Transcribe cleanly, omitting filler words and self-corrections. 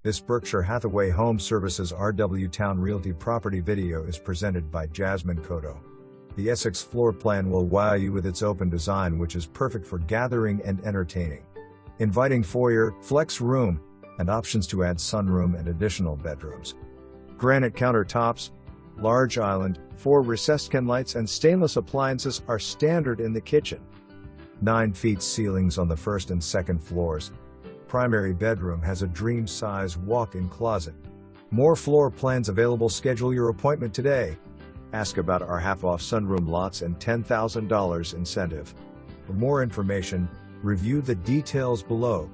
This Berkshire Hathaway Home Services RW Towne Realty property video is presented by Jasmine Cotto. The Essex floor plan will wow you with its open design, which is perfect for gathering and entertaining. Inviting foyer, flex room, and options to add sunroom and additional bedrooms. Granite countertops, large island, 4 recessed can lights and stainless appliances are standard in the kitchen. 9 feet ceilings on the first and second floors. Primary bedroom has a dream-size walk-in closet. More floor plans available. Schedule your appointment today. Ask about our half-off sunroom lots and $10,000 incentive. For more information, review the details below.